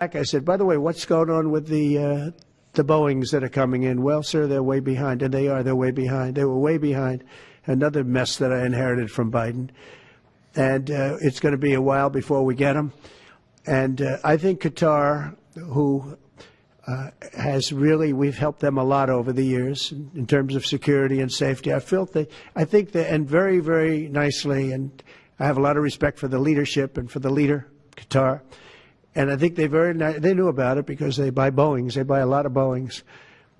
I said, by the way, what's going on with the Boeings that are coming in? Well, sir, they're way behind, and they are. They're way behind. They were way behind. Another mess that I inherited from Biden, and it's going to be a while before we get them. And I think Qatar, who has really, we've helped them a lot over the years in terms of security and safety. I think they, and very, very nicely, and I have a lot of respect for the leadership and for the leader, Qatar. And I think they knew about it because they buy Boeings. They buy a lot of Boeings.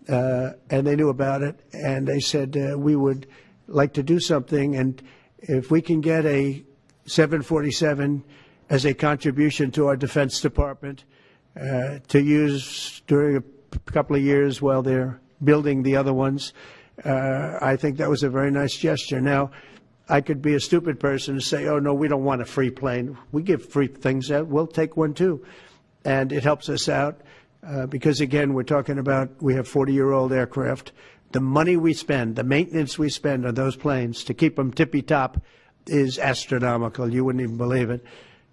And they knew about it. And they said, we would like to do something. And if we can get a 747 as a contribution to our Defense Department to use during a couple of years while they're building the other ones, I think that was a very nice gesture. Now, I could be a stupid person and say, oh, no, we don't want a free plane. We give free things out. We'll take one, too. And it helps us out because, again, we're talking about we have 40-year-old aircraft. The money we spend, the maintenance we spend on those planes to keep them tippy-top is astronomical. You wouldn't even believe it.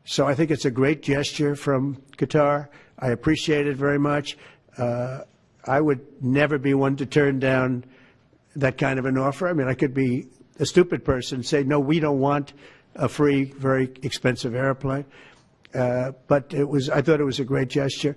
So I think it's a great gesture from Qatar. I appreciate it very much. I would never be one to turn down that kind of an offer. I mean, I could be a stupid person say, no, we don't want a free, very expensive airplane. But I thought it was a great gesture.